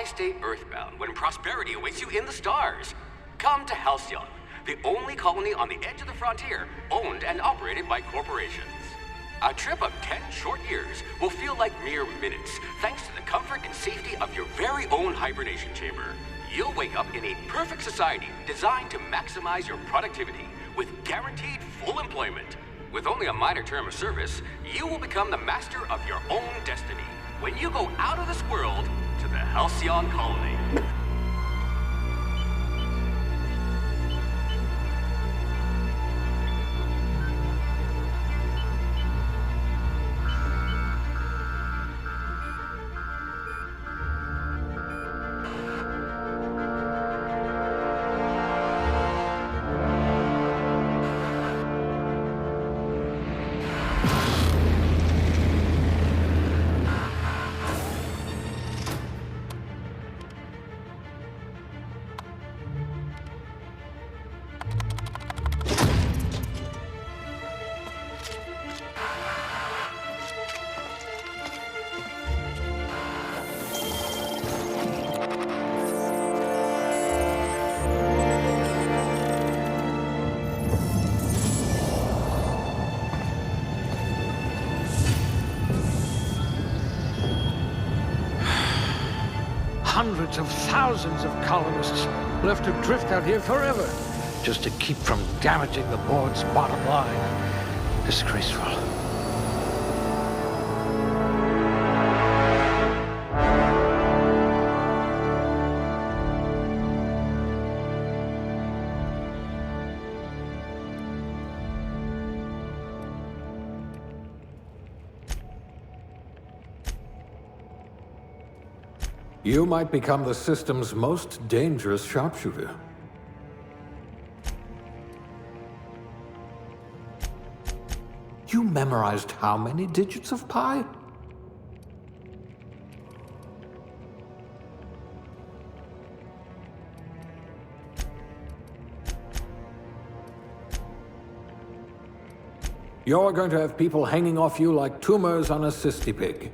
Why stay earthbound when prosperity awaits you in the stars? Come to Halcyon, the only colony on the edge of the frontier, owned and operated by corporations. A trip of 10 short years will feel like mere minutes, thanks to the comfort and safety of your very own hibernation chamber. You'll wake up in a perfect society designed to maximize your productivity, with guaranteed full employment. With only a minor term of service, you will become the master of your own destiny when you go out of this world to the Halcyon colony. Hundreds of thousands of colonists left to drift out here forever, just to keep from damaging the board's bottom line. Disgraceful. You might become the system's most dangerous sharpshooter. You memorized how many digits of pi? You're going to have people hanging off you like tumors on a cysty pig.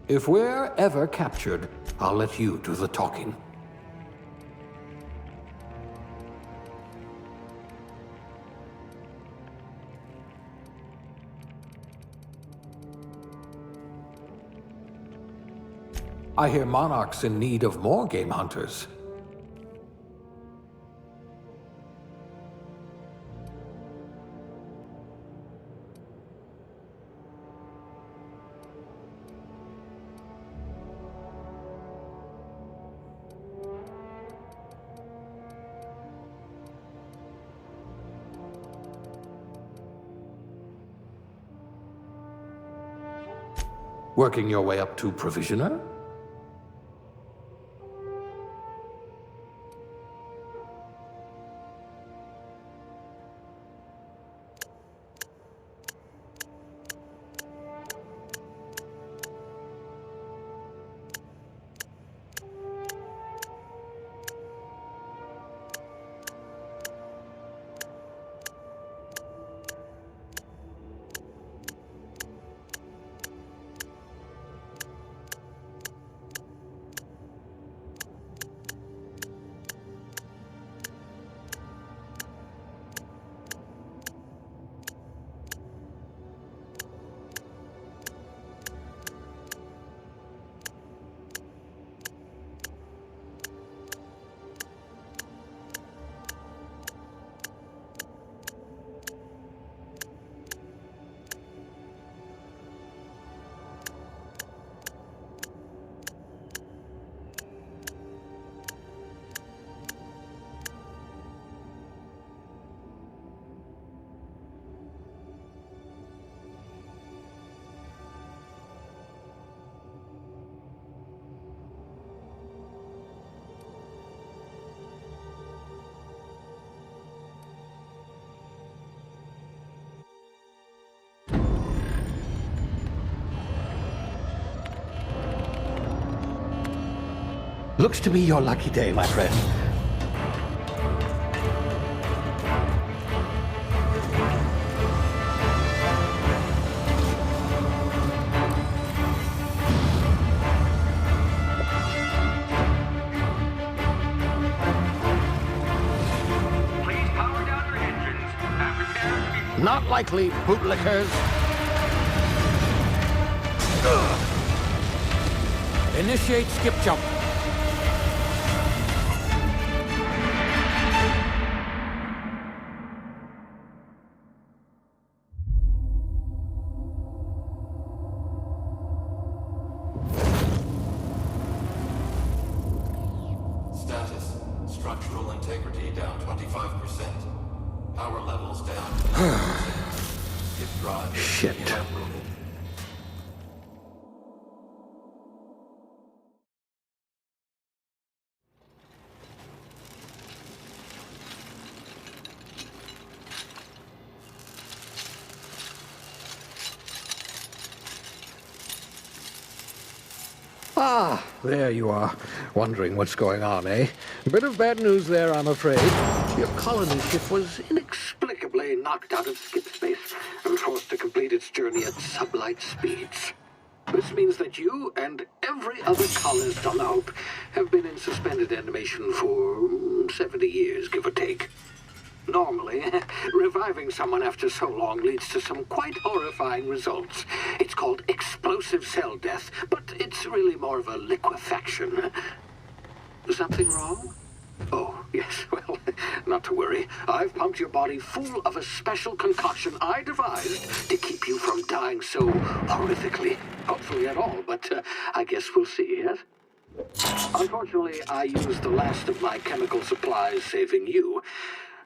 If we're ever captured, I'll let you do the talking. I hear Monarch's in need of more game hunters. Working your way up to Provisioner? Looks to be your lucky day, my friend. Please power down your engines and prepare to be... Not likely, bootlickers. Initiate skip jump. Status. Structural integrity down 25%. Power levels down. If drive is Shit. inoperable. Ah, there you are. Wondering what's going on, eh? A bit of bad news there, I'm afraid. Your colony ship was inexplicably knocked out of skip space and forced to complete its journey at sublight speeds. This means that you and every other colonist on the Hope have been in suspended animation for 70 years, give or take. Normally, reviving someone after so long leads to some quite horrifying results. It's called explosive cell death, but it's really more of a liquefaction. Something wrong? Oh, yes, well, not to worry. I've pumped your body full of a special concoction I devised to keep you from dying so horrifically. Hopefully at all, but I guess we'll see, yes? Unfortunately, I used the last of my chemical supplies saving you.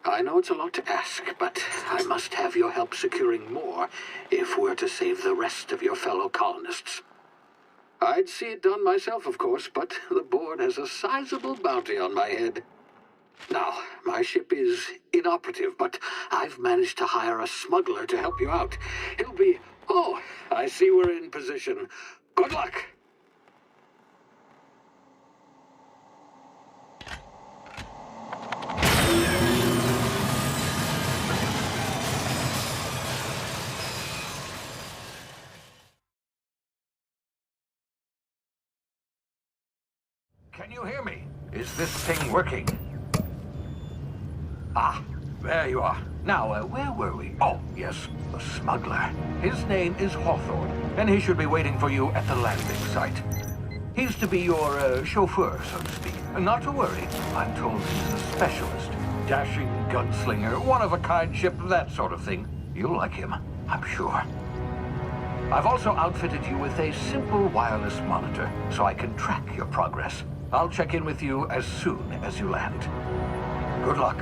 I know it's a lot to ask, but I must have your help securing more if we're to save the rest of your fellow colonists. I'd see it done myself, of course, but the board has a sizable bounty on my head. Now, my ship is inoperative, but I've managed to hire a smuggler to help you out. He'll be... Oh, I see we're in position. Good luck! Can you hear me? Is this thing working? Ah, there you are. Now, where were we? Oh, yes, the smuggler. His name is Hawthorne, and he should be waiting for you at the landing site. He's to be your chauffeur, so to speak. Not to worry, I'm told he's a specialist. Dashing gunslinger, one-of-a-kind ship, that sort of thing. You'll like him, I'm sure. I've also outfitted you with a simple wireless monitor, so I can track your progress. I'll check in with you as soon as you land. Good luck.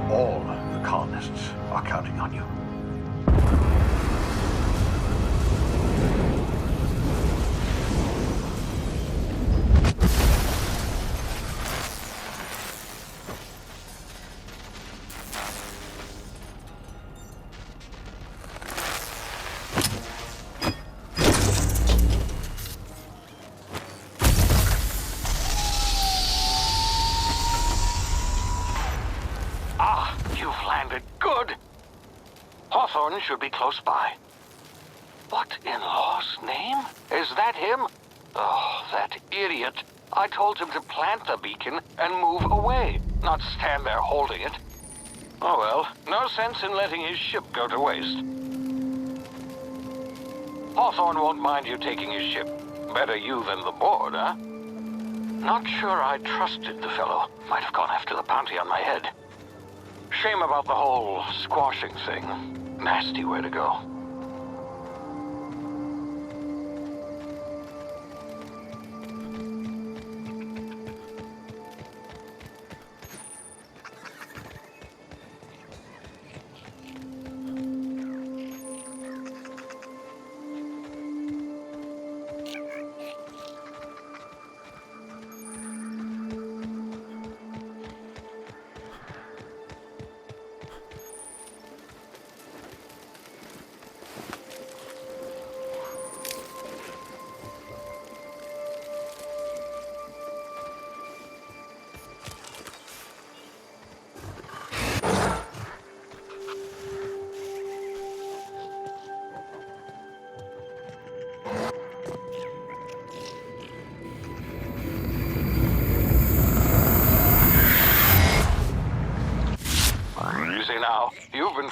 All the colonists are counting on you. Should be close by. What in law's name? Is that him? Oh, that idiot. I told him to plant the beacon and move away, not stand there holding it. Oh well, no sense in letting his ship go to waste. Hawthorne won't mind you taking his ship. Better you than the board, huh? Not sure I trusted the fellow. Might have gone after the bounty on my head. Shame about the whole squashing thing. Nasty way to go.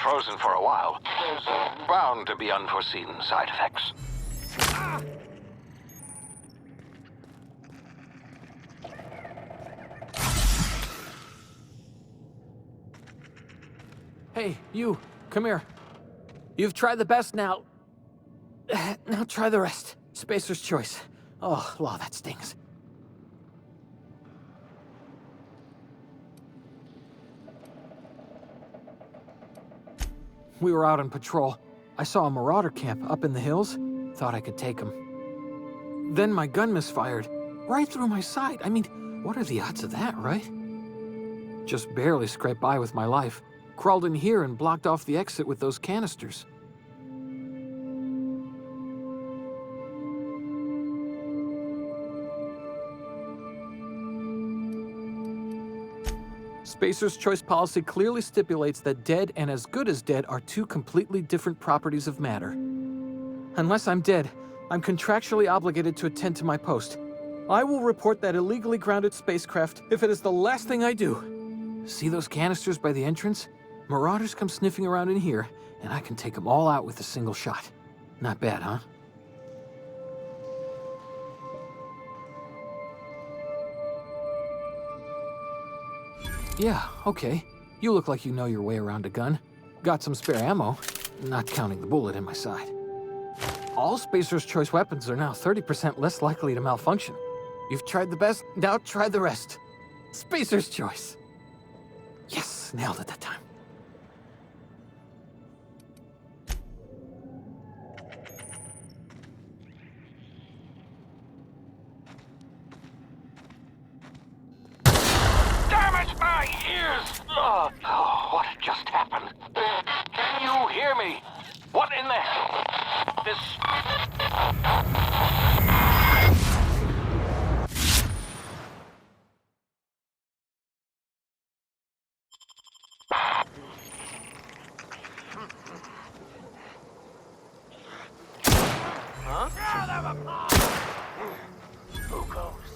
frozen for a while. There's bound to be unforeseen side effects. Hey, you, come here. You've tried the best now. Now try the rest. Spacer's choice. Oh, law, that stings. We were out on patrol. I saw a marauder camp up in the hills. Thought I could take him. Then my gun misfired. Right through my side. I mean, what are the odds of that, right? Just barely scraped by with my life. Crawled in here and blocked off the exit with those canisters. Spacer's choice policy clearly stipulates that dead and as good as dead are two completely different properties of matter. Unless I'm dead, I'm contractually obligated to attend to my post. I will report that illegally grounded spacecraft if it is the last thing I do. See those canisters by the entrance? Marauders come sniffing around in here, and I can take them all out with a single shot. Not bad, huh? Yeah, okay. You look like you know your way around a gun. Got some spare ammo, not counting the bullet in my side. All Spacer's choice weapons are now 30% less likely to malfunction. You've tried the best, now try the rest. Spacer's choice. Yes, nailed it that time. My ears! Oh, what just happened? Can you hear me? What in the... This... Huh? Who goes?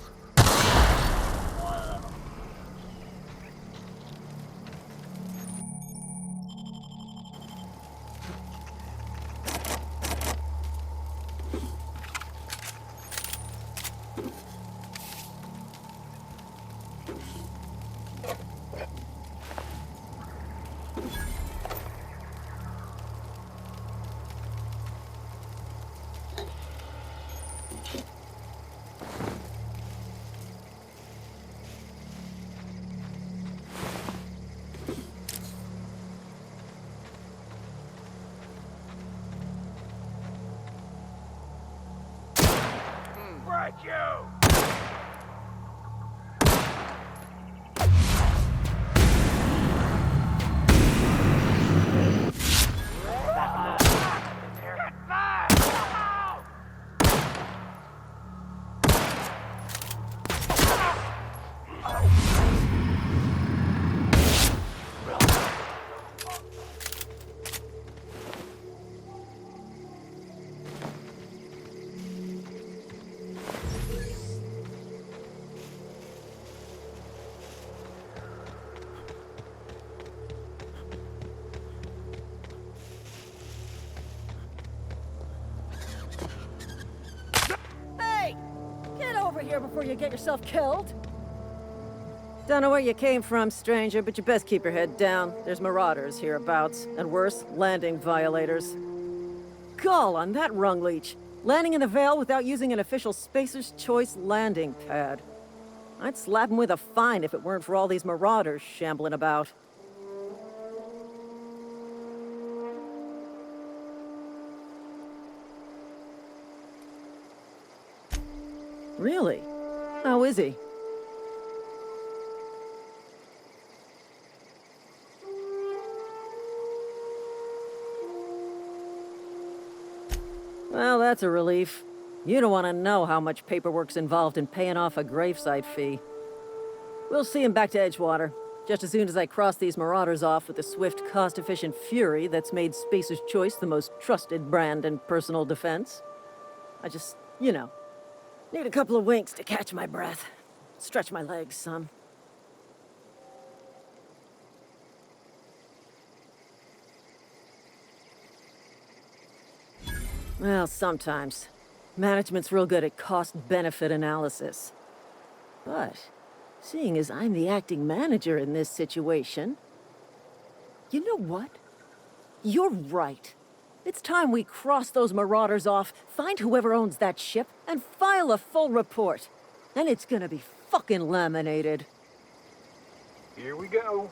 You! Here before you get yourself killed. Don't know where you came from, stranger, but you best keep your head down. There's marauders hereabouts, and worse, landing violators. Gall on that rung leech. Landing in the Vale without using an official Spacer's Choice landing pad. I'd slap him with a fine if it weren't for all these marauders shambling about. Really? How is he? Well, that's a relief. You don't want to know how much paperwork's involved in paying off a gravesite fee. We'll see him back to Edgewater, just as soon as I cross these marauders off with the swift, cost-efficient fury that's made Spacer's Choice the most trusted brand in personal defense. I just, need a couple of winks to catch my breath. Stretch my legs some. Well, sometimes. Management's real good at cost-benefit analysis. But, seeing as I'm the acting manager in this situation... You know what? You're right. It's time we cross those marauders off, find whoever owns that ship, and file a full report. And it's gonna be fucking laminated. Here we go.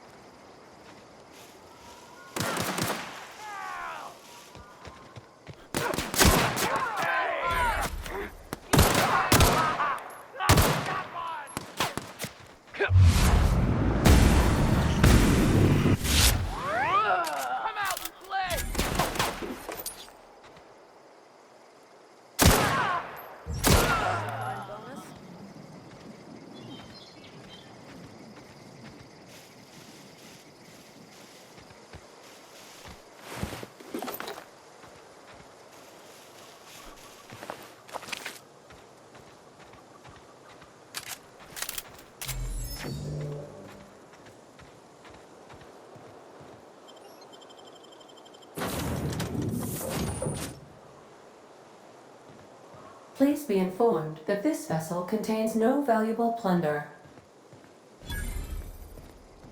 Please be informed that this vessel contains no valuable plunder.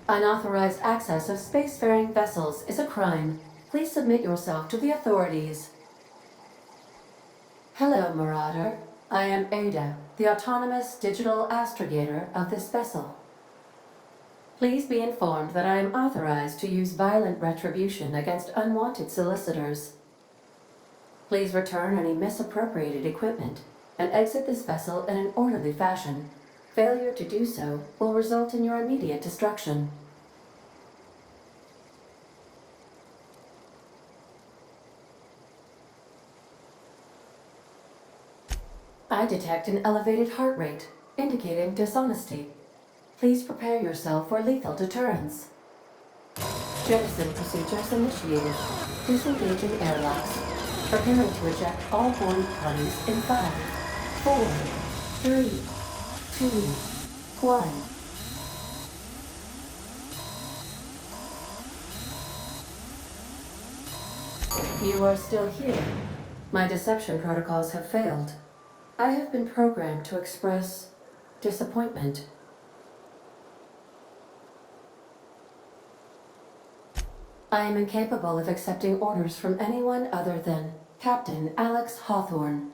Unauthorized access of spacefaring vessels is a crime. Please submit yourself to the authorities. Hello, Marauder. I am Ada, the autonomous digital astrogator of this vessel. Please be informed that I am authorized to use violent retribution against unwanted solicitors. Please return any misappropriated equipment and exit this vessel in an orderly fashion. Failure to do so will result in your immediate destruction. I detect an elevated heart rate, indicating dishonesty. Please prepare yourself for lethal deterrence. Jettison procedures initiated. Disengaging airlocks. Preparing to eject all boarding parties in 5, 4, 3, 2, 1. You are still here. My deception protocols have failed. I have been programmed to express disappointment. I am incapable of accepting orders from anyone other than Captain Alex Hawthorne.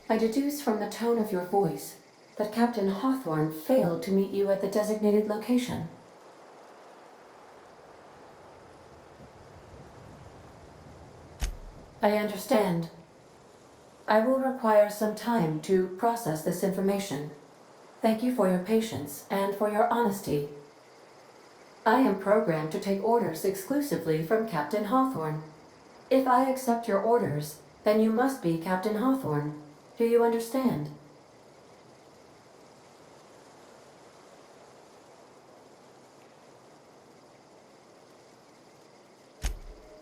I deduce from the tone of your voice that Captain Hawthorne failed to meet you at the designated location. I understand. I will require some time to process this information. Thank you for your patience and for your honesty. I am programmed to take orders exclusively from Captain Hawthorne. If I accept your orders, then you must be Captain Hawthorne. Do you understand?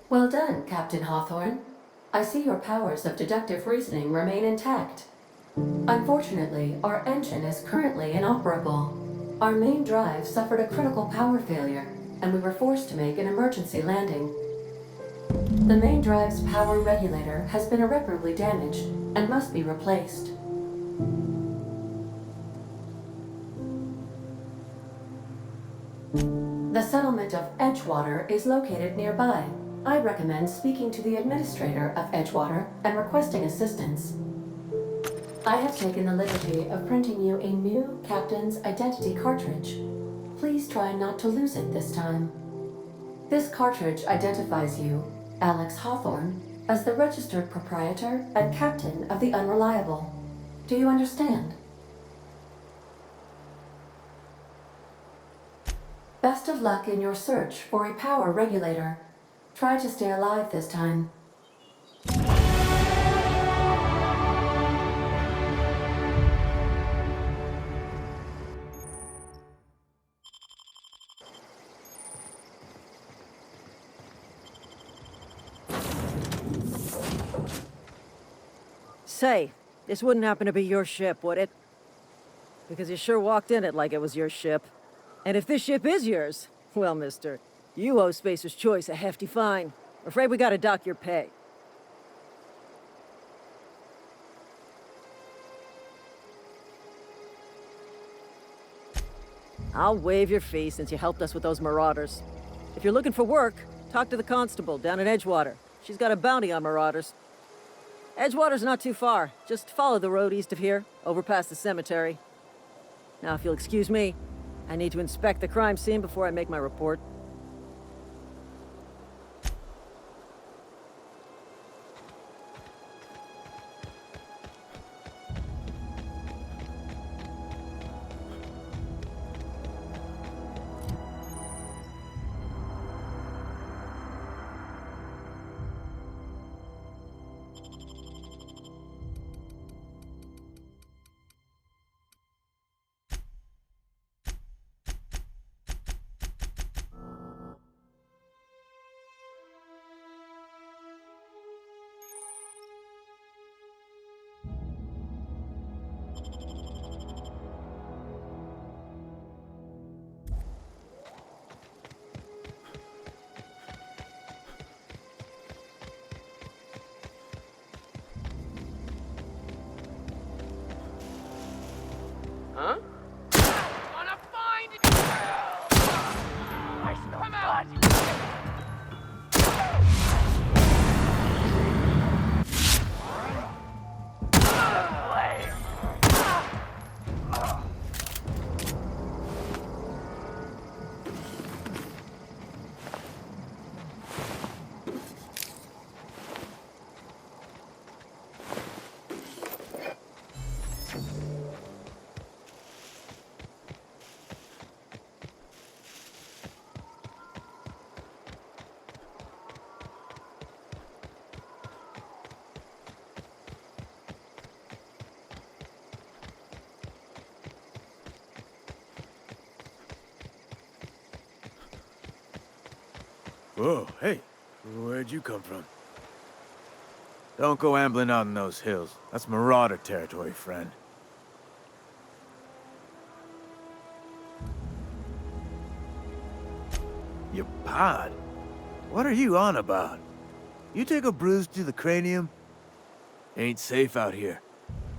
Well done, Captain Hawthorne. I see your powers of deductive reasoning remain intact. Unfortunately, our engine is currently inoperable. Our main drive suffered a critical power failure, and we were forced to make an emergency landing. The main drive's power regulator has been irreparably damaged and must be replaced. The settlement of Edgewater is located nearby. I recommend speaking to the administrator of Edgewater and requesting assistance. I have taken the liberty of printing you a new captain's identity cartridge. Please try not to lose it this time. This cartridge identifies you, Alex Hawthorne, as the registered proprietor and captain of the Unreliable. Do you understand? Best of luck in your search for a power regulator. Try to stay alive this time. Say, this wouldn't happen to be your ship, would it? Because you sure walked in it like it was your ship. And if this ship is yours, well, mister, you owe Spacer's Choice a hefty fine. I'm afraid we gotta dock your pay. I'll waive your fee since you helped us with those marauders. If you're looking for work, talk to the constable down in Edgewater. She's got a bounty on marauders. Edgewater's not too far. Just follow the road east of here, over past the cemetery. Now, if you'll excuse me, I need to inspect the crime scene before I make my report. Huh? Gonna find you! I smell blood! Whoa, hey, where'd you come from? Don't go ambling out in those hills. That's marauder territory, friend. Your pod? What are you on about? You take a bruise to the cranium? Ain't safe out here.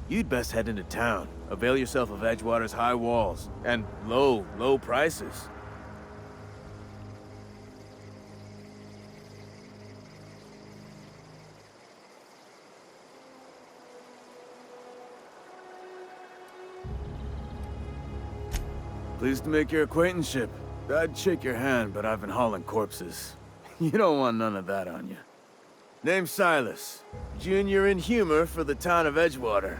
You'd best head into town. Avail yourself of Edgewater's high walls and low prices. Pleased to make your acquaintanceship. I'd shake your hand, but I've been hauling corpses. You don't want none of that on you. Name's Silas. Junior in humor for the town of Edgewater.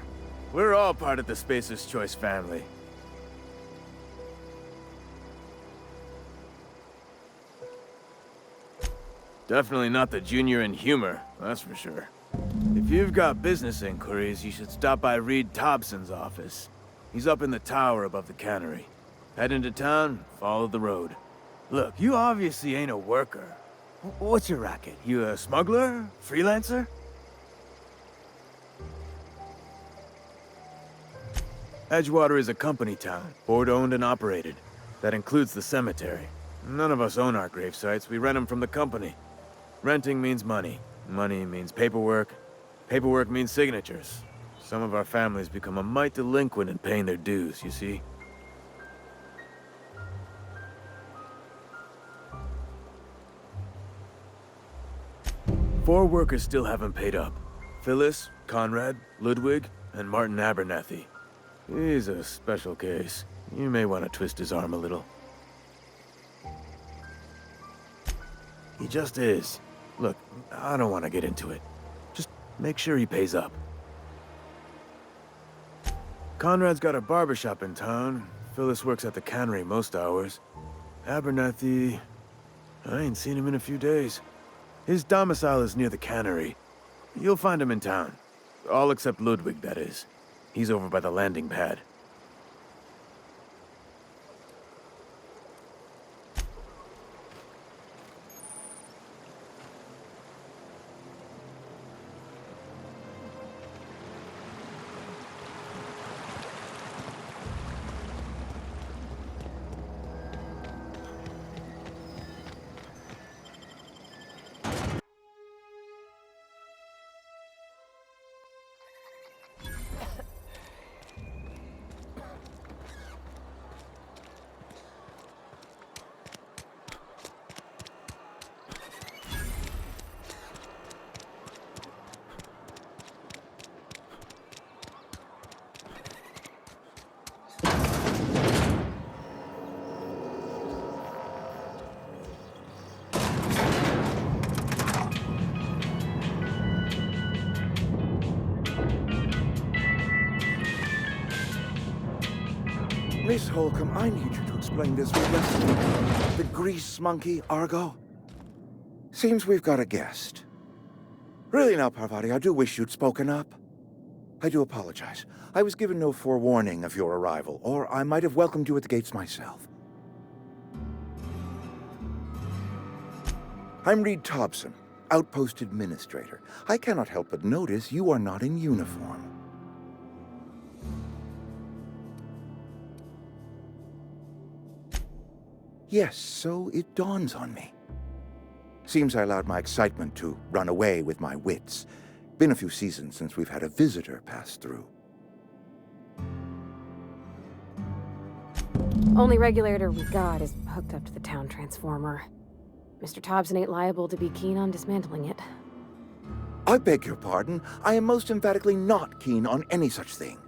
We're all part of the Spacer's Choice family. Definitely not the junior in humor, that's for sure. If you've got business inquiries, you should stop by Reed Thompson's office. He's up in the tower above the cannery. Head into town, follow the road. Look, you obviously ain't a worker. What's your racket? You a smuggler? Freelancer? Edgewater is a company town, board-owned and operated. That includes the cemetery. None of us own our grave sites, we rent them from the company. Renting means money. Money means paperwork. Paperwork means signatures. Some of our families become a mite delinquent in paying their dues, you see? 4 workers still haven't paid up. Phyllis, Conrad, Ludwig, and Martin Abernathy. He's a special case. You may want to twist his arm a little. He just is. Look, I don't want to get into it. Just make sure he pays up. Conrad's got a barbershop in town. Phyllis works at the cannery most hours. Abernathy... I ain't seen him in a few days. His domicile is near the cannery. You'll find him in town. All except Ludwig, that is. He's over by the landing pad. Miss Holcomb, I need you to explain this with less the grease monkey, Argo. Seems we've got a guest. Really now, Parvati, I do wish you'd spoken up. I do apologize. I was given no forewarning of your arrival, or I might have welcomed you at the gates myself. I'm Reed Thompson, Outpost Administrator. I cannot help but notice you are not in uniform. Yes, so it dawns on me. Seems I allowed my excitement to run away with my wits. Been a few seasons since we've had a visitor pass through. Only regulator we got is hooked up to the town transformer. Mr. Thompson ain't liable to be keen on dismantling it. I beg your pardon. I am most emphatically not keen on any such thing.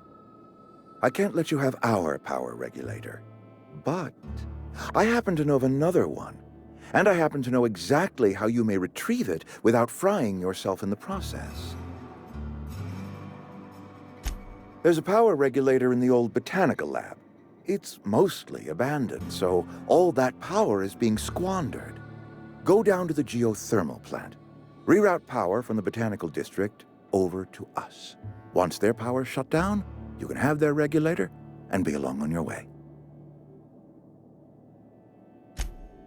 I can't let you have our power regulator. But I happen to know of another one. And I happen to know exactly how you may retrieve it without frying yourself in the process. There's a power regulator in the old botanical lab. It's mostly abandoned, so all that power is being squandered. Go down to the geothermal plant. Reroute power from the botanical district over to us. Once their power's shut down, you can have their regulator and be along on your way.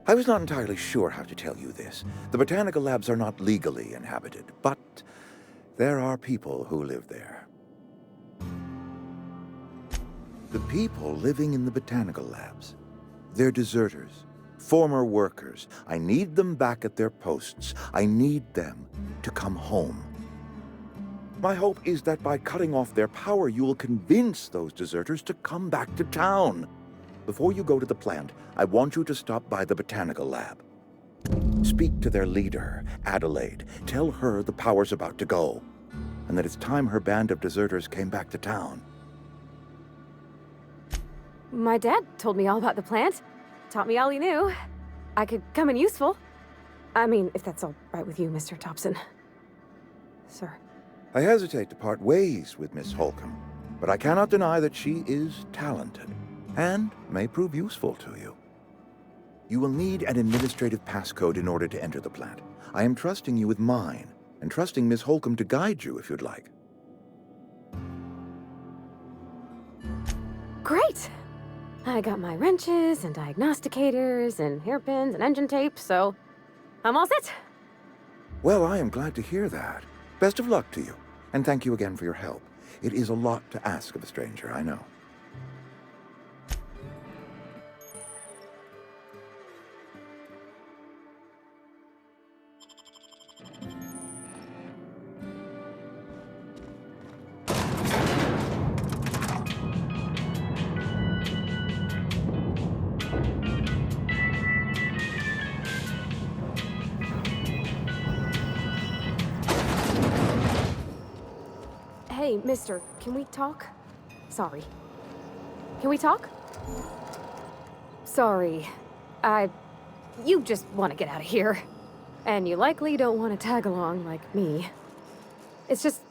I was not entirely sure how to tell you this. The botanical labs are not legally inhabited, but there are people who live there. The people living in the botanical labs, they're deserters, former workers. I need them back at their posts. I need them to come home. My hope is that by cutting off their power, you will convince those deserters to come back to town. Before you go to the plant, I want you to stop by the botanical lab. Speak to their leader, Adelaide. Tell her the power's about to go, and that it's time her band of deserters came back to town. My dad told me all about the plant. Taught me all he knew. I could come in useful. I mean, if that's all right with you, Mr. Thompson. Sir. I hesitate to part ways with Miss Holcomb, but I cannot deny that she is talented and may prove useful to you. You will need an administrative passcode in order to enter the plant. I am trusting you with mine, and trusting Miss Holcomb to guide you if you'd like. Great! I got my wrenches and diagnosticators and hairpins and engine tape, so I'm all set. Well, I am glad to hear that. Best of luck to you, and thank you again for your help. It is a lot to ask of a stranger, I know. Hey, mister, can we talk? Sorry. Can we talk? Sorry. You just want to get out of here. And you likely don't want to tag along like me. It's just,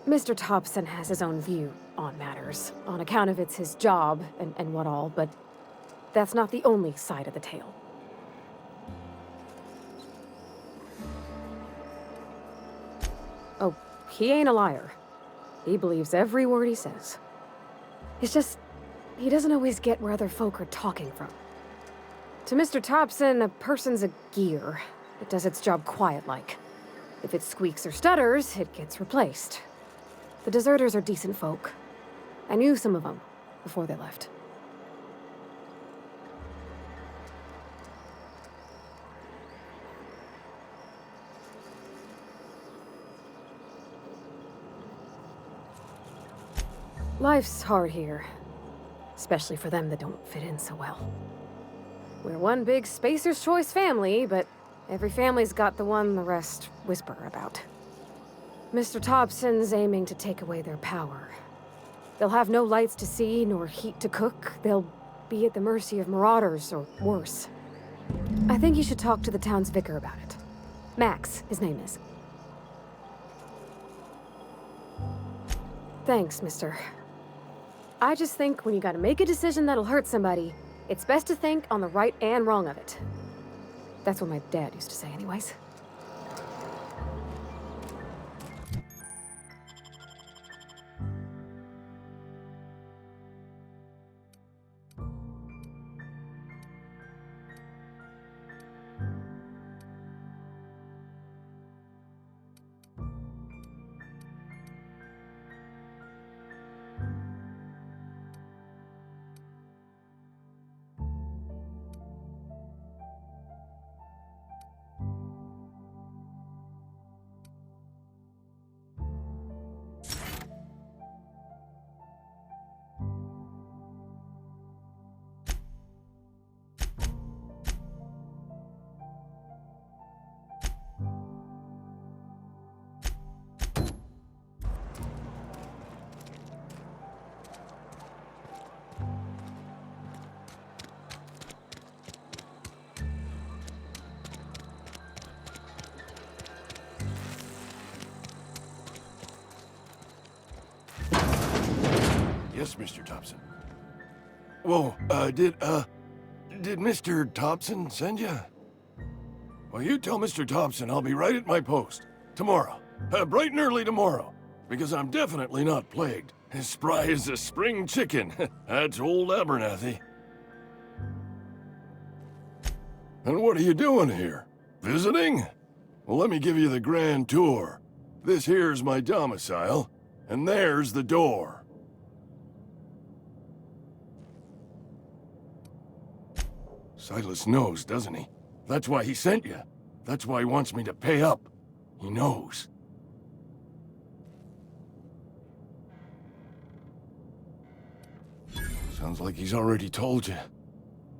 Mr. Thompson has his own view on matters, on account of it's his job and what all, but that's not the only side of the tale. Oh, he ain't a liar. He believes every word he says. It's just, he doesn't always get where other folk are talking from. To Mr. Thompson, a person's a gear. It does its job quiet-like. If it squeaks or stutters, it gets replaced. The deserters are decent folk. I knew some of them before they left. Life's hard here, especially for them that don't fit in so well. We're one big Spacer's Choice family, but every family's got the one the rest whisper about. Mr. Thompson's aiming to take away their power. They'll have no lights to see, nor heat to cook. They'll be at the mercy of marauders, or worse. I think you should talk to the town's vicar about it. Max, his name is. Thanks, mister. I just think when you gotta make a decision that'll hurt somebody, it's best to think on the right and wrong of it. That's what my dad used to say anyways. Yes, Mr. Thompson. Whoa, did Mr. Thompson send you? Well, you tell Mr. Thompson I'll be right at my post. Tomorrow. Bright and early tomorrow. Because I'm definitely not plagued. As spry as a spring chicken. That's old Abernathy. And what are you doing here? Visiting? Well, let me give you the grand tour. This here's my domicile, and there's the door. Silas knows, doesn't he? That's why he sent you. That's why he wants me to pay up. He knows. Sounds like he's already told you.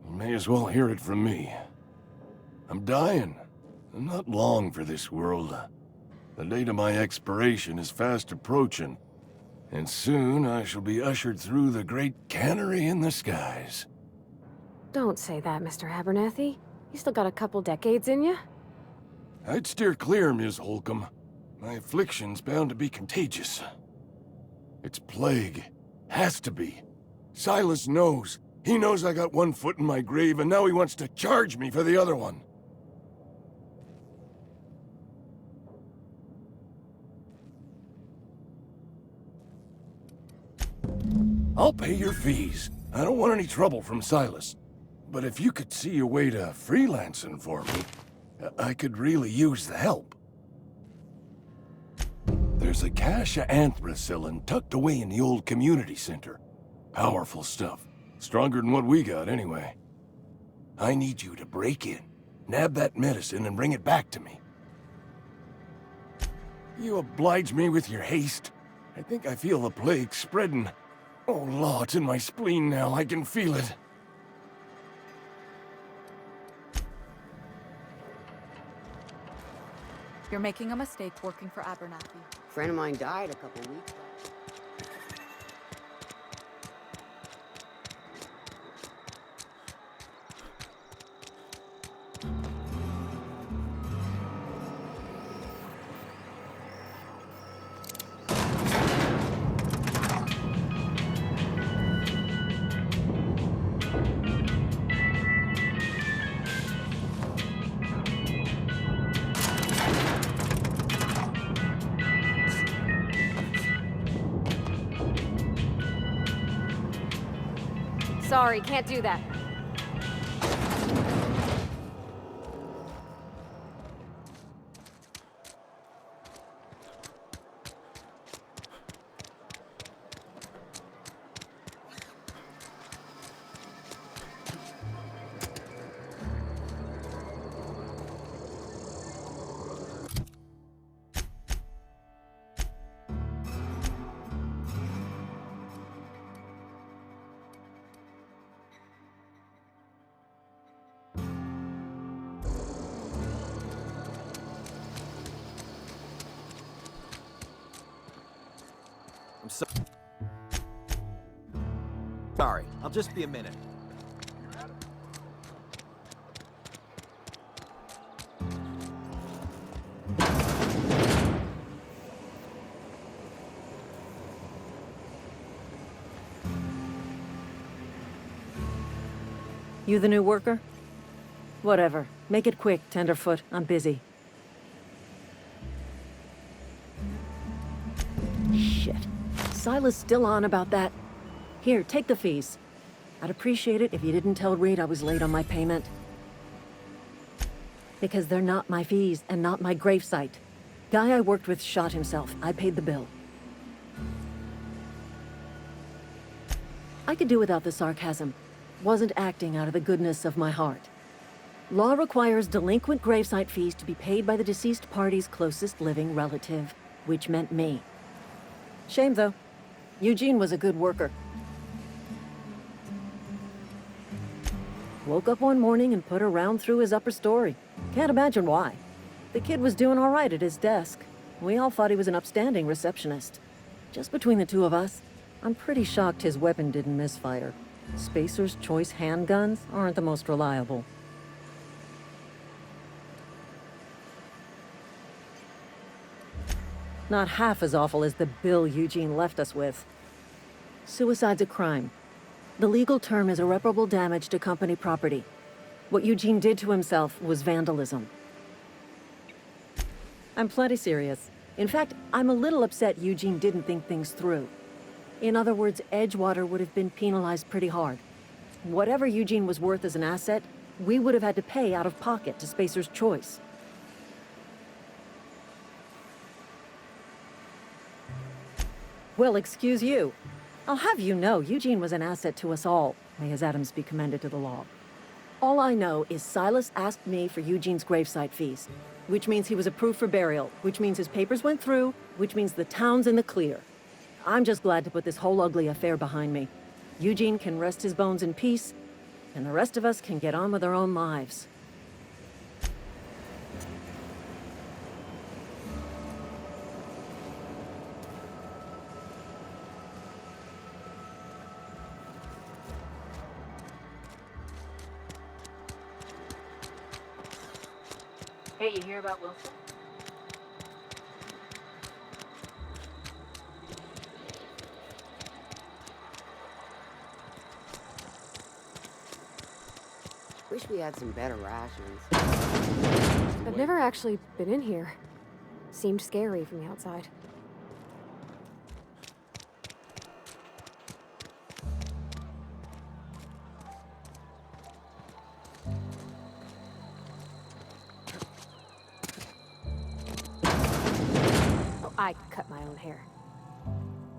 You may as well hear it from me. I'm dying. I'm not long for this world. The date of my expiration is fast approaching. And soon I shall be ushered through the great cannery in the skies. Don't say that, Mr. Abernathy. You still got a couple decades in you. I'd steer clear, Ms. Holcomb. My affliction's bound to be contagious. It's plague. Has to be. Silas knows. He knows I got one foot in my grave, and now he wants to charge me for the other one. I'll pay your fees. I don't want any trouble from Silas. But if you could see a way to freelancing for me, I could really use the help. There's a cache of anthracillin tucked away in the old community center. Powerful stuff. Stronger than what we got, anyway. I need you to break in, nab that medicine, and bring it back to me. You oblige me with your haste. I think I feel the plague spreading. Oh, Law, it's in my spleen now. I can feel it. You're making a mistake working for Abernathy. A friend of mine died a couple weeks ago. Sorry, can't do that. Sorry, I'll just be a minute. You the new worker? Whatever. Make it quick, Tenderfoot. I'm busy. Shit. Silas still on about that. Here, take the fees. I'd appreciate it if you didn't tell Reed I was late on my payment. Because they're not my fees and not my gravesite. Guy I worked with shot himself. I paid the bill. I could do without the sarcasm. Wasn't acting out of the goodness of my heart. Law requires delinquent gravesite fees to be paid by the deceased party's closest living relative, which meant me. Shame, though. Eugene was a good worker. Woke up one morning and put a round through his upper story. Can't imagine why. The kid was doing all right at his desk. We all thought he was an upstanding receptionist. Just between the two of us, I'm pretty shocked his weapon didn't misfire. Spacer's Choice handguns aren't the most reliable. Not half as awful as the bill Eugene left us with. Suicide's a crime. The legal term is irreparable damage to company property. What Eugene did to himself was vandalism. I'm plenty serious. In fact, I'm a little upset Eugene didn't think things through. In other words, Edgewater would have been penalized pretty hard. Whatever Eugene was worth as an asset, we would have had to pay out of pocket to Spacer's Choice. Well, excuse you. I'll have you know, Eugene was an asset to us all. May his atoms be commended to the law. All I know is Silas asked me for Eugene's gravesite fees, which means he was approved for burial, which means his papers went through, which means the town's in the clear. I'm just glad to put this whole ugly affair behind me. Eugene can rest his bones in peace, and the rest of us can get on with our own lives. Hey, you hear about Wilson? Wish we had some better rations. I've never actually been in here. Seemed scary from the outside. Oh, I cut my own hair.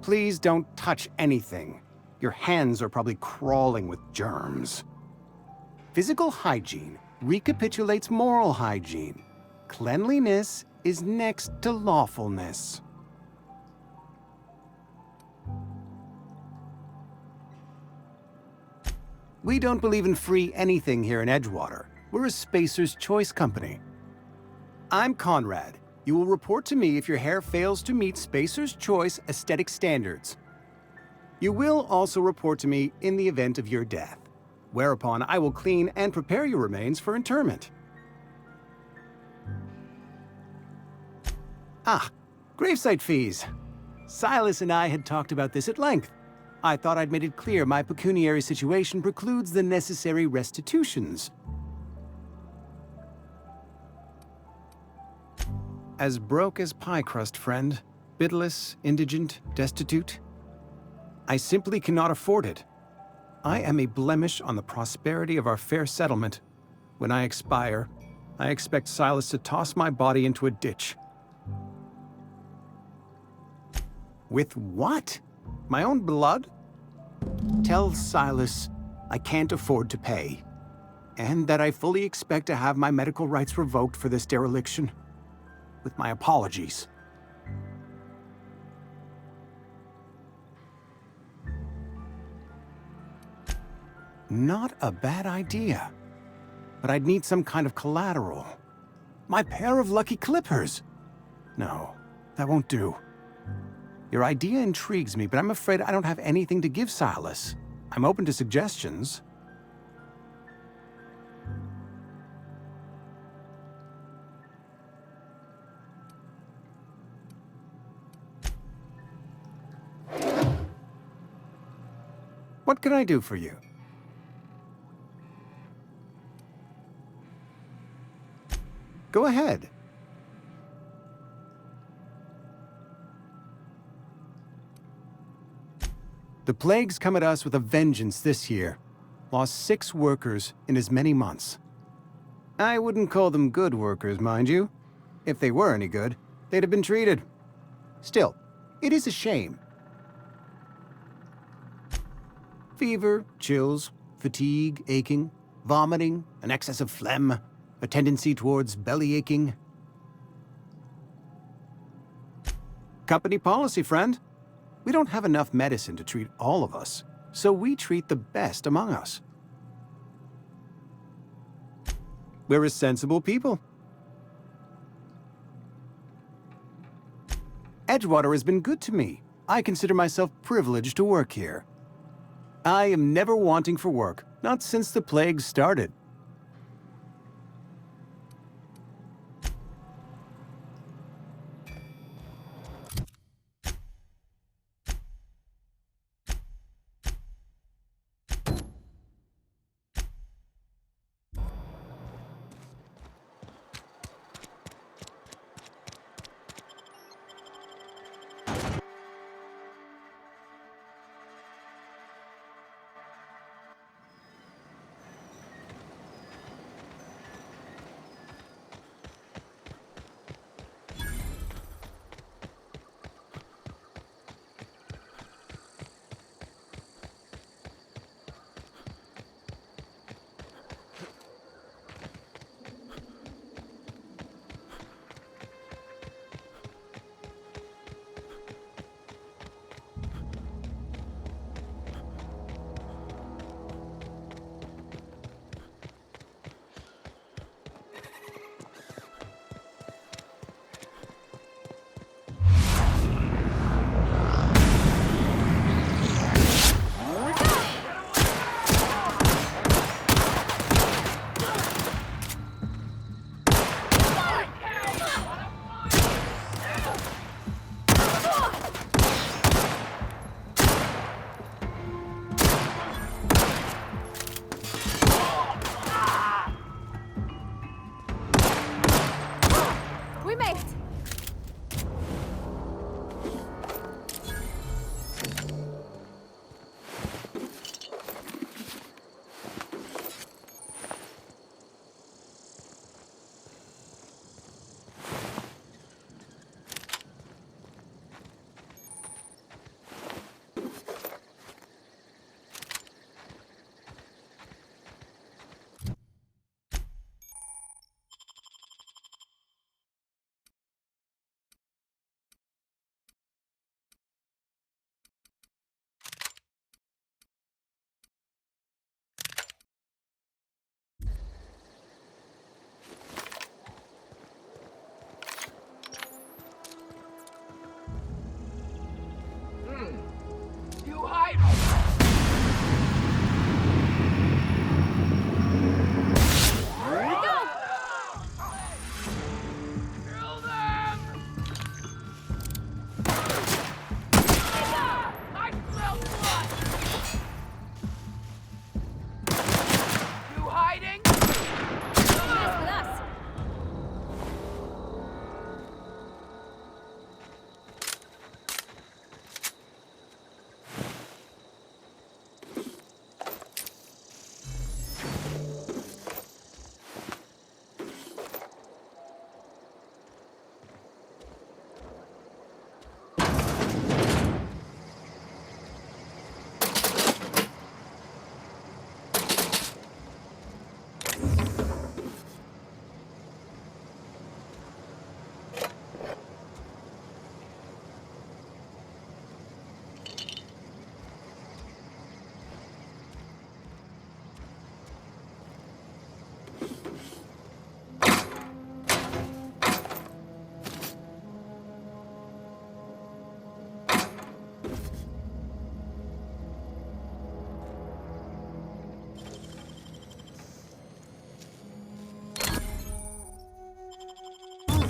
Please don't touch anything. Your hands are probably crawling with germs. Physical hygiene recapitulates moral hygiene. Cleanliness is next to lawfulness. We don't believe in free anything here in Edgewater. We're a Spacer's Choice company. I'm Conrad. You will report to me if your hair fails to meet Spacer's Choice aesthetic standards. You will also report to me in the event of your death, whereupon I will clean and prepare your remains for interment. Ah, gravesite fees. Silas and I had talked about this at length. I thought I'd made it clear my pecuniary situation precludes the necessary restitutions. As broke as pie crust, friend. Bidless, indigent, destitute. I simply cannot afford it. I am a blemish on the prosperity of our fair settlement. When I expire, I expect Silas to toss my body into a ditch. With what? My own blood? Tell Silas I can't afford to pay, and that I fully expect to have my medical rights revoked for this dereliction. With my apologies. Not a bad idea. But I'd need some kind of collateral. My pair of lucky clippers! No, that won't do. Your idea intrigues me, but I'm afraid I don't have anything to give Silas. I'm open to suggestions. What can I do for you? Go ahead. The plague's come at us with a vengeance this year. Lost 6 workers in as many months. I wouldn't call them good workers, mind you. If they were any good, they'd have been treated. Still, it is a shame. Fever, chills, fatigue, aching, vomiting, an excess of phlegm, a tendency towards belly aching. Company policy, friend. We don't have enough medicine to treat all of us, so we treat the best among us. We're a sensible people. Edgewater has been good to me. I consider myself privileged to work here. I am never wanting for work, not since the plague started.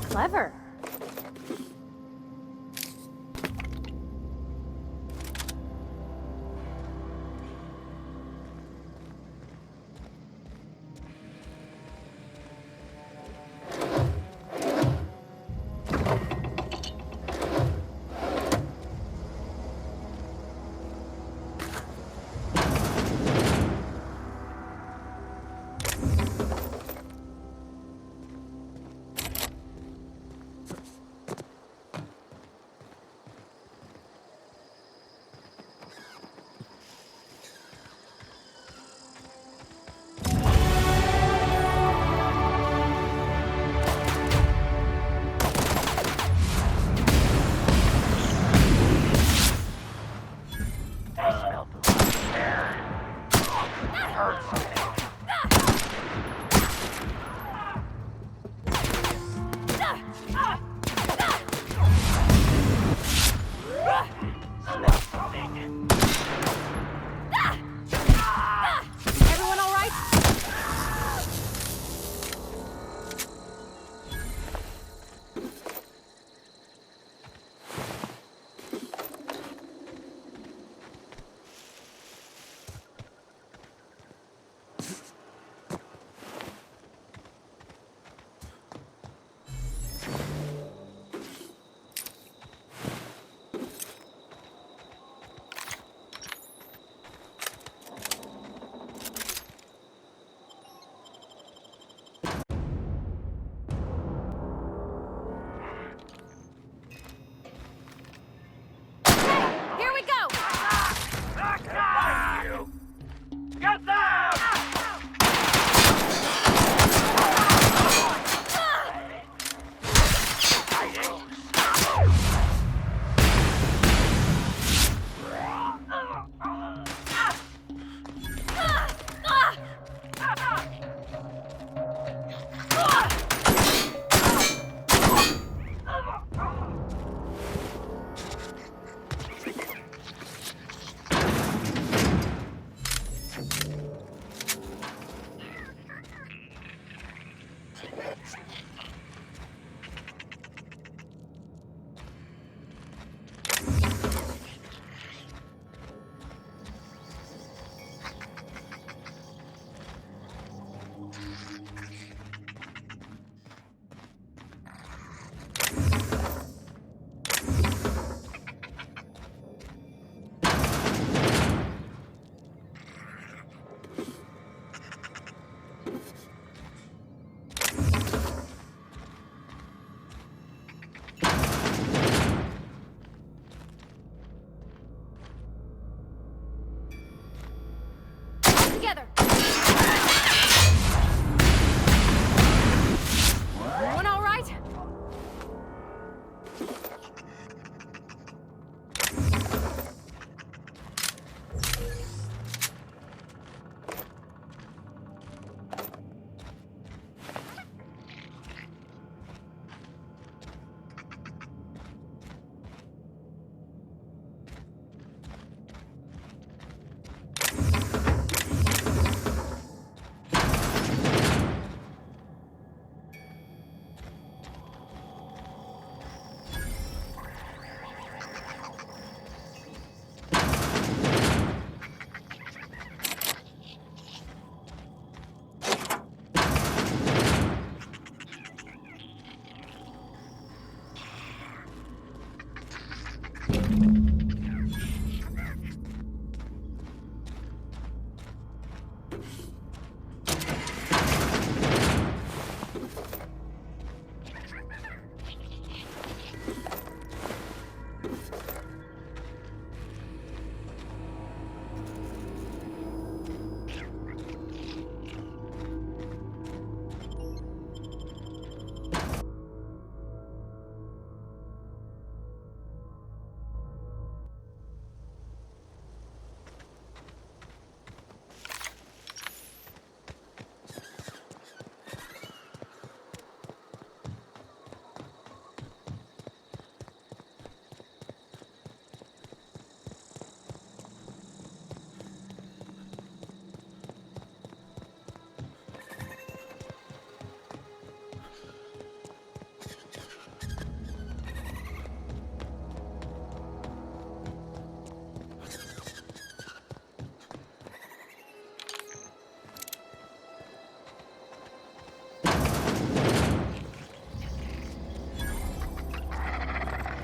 Clever. together! Everyone all right?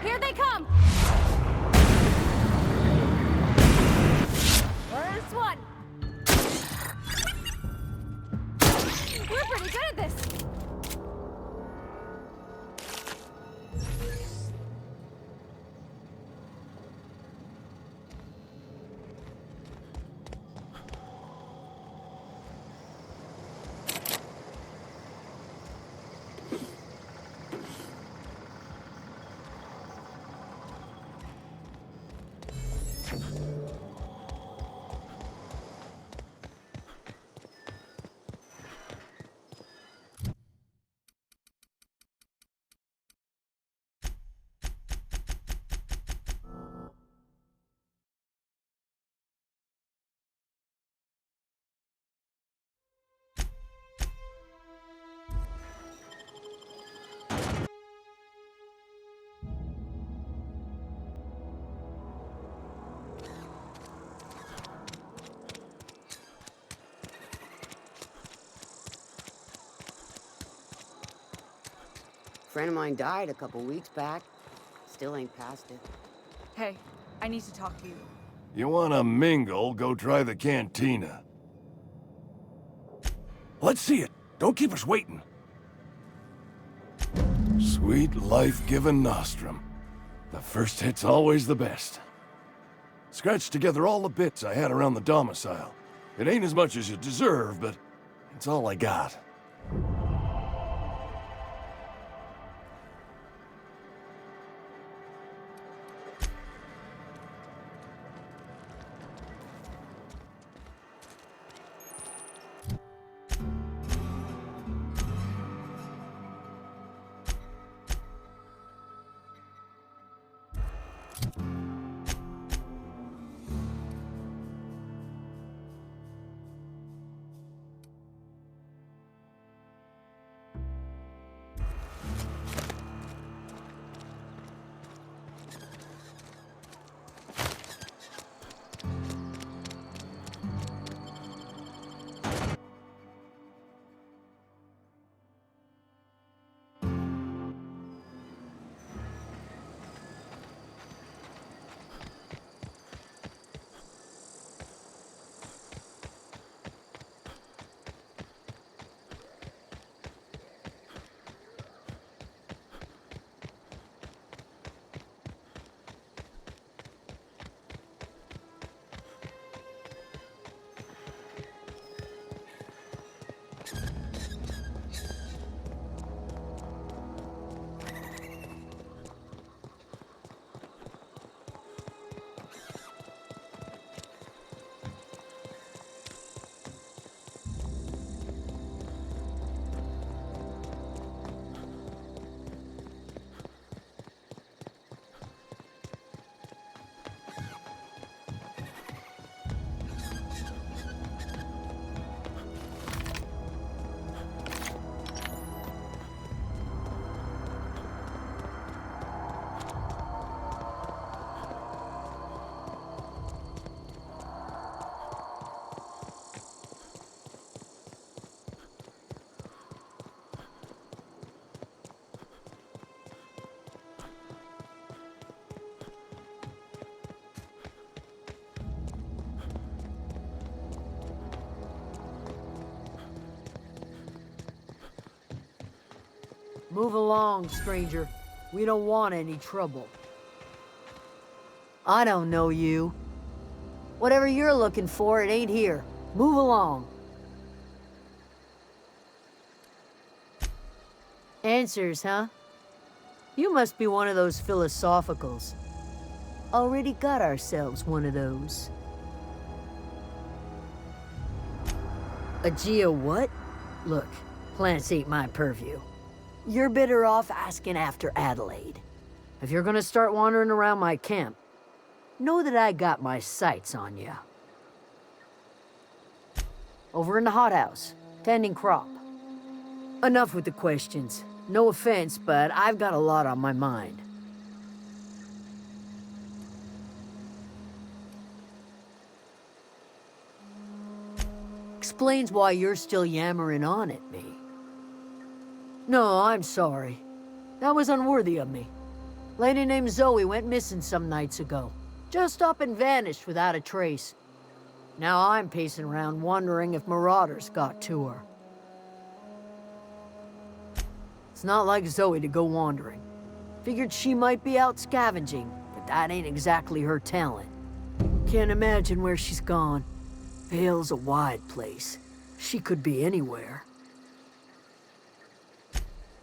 Here they come! First one! We're pretty good at this! Friend of mine died a couple weeks back. Still ain't past it. Hey, I need to talk to you. You wanna mingle, go try the cantina. Let's see it. Don't keep us waiting. Sweet life-giving nostrum. The first hit's always the best. Scratched together all the bits I had around the domicile. It ain't as much as you deserve, but it's all I got. Move along, stranger. We don't want any trouble. I don't know you. Whatever you're looking for, it ain't here. Move along. Answers, huh? You must be one of those philosophicals. Already got ourselves one of those. A geo what? Look, plants ain't my purview. You're better off asking after Adelaide. If you're gonna start wandering around my camp, know that I got my sights on you. Over in the hothouse, tending crop. Enough with the questions. No offense, but I've got a lot on my mind. Explains why you're still yammering on at me. No, I'm sorry. That was unworthy of me. Lady named Zoe went missing some nights ago. Just up and vanished without a trace. Now I'm pacing around wondering if marauders got to her. It's not like Zoe to go wandering. Figured she might be out scavenging, but that ain't exactly her talent. Can't imagine where she's gone. Vale's a wide place. She could be anywhere.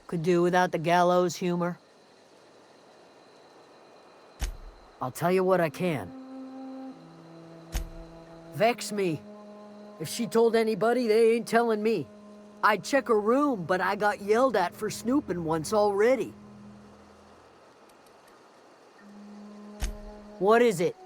Could do without the gallows humor. I'll tell you what I can. Vex me. If she told anybody, they ain't telling me. I'd check her room, but I got yelled at for snooping once already. What is it?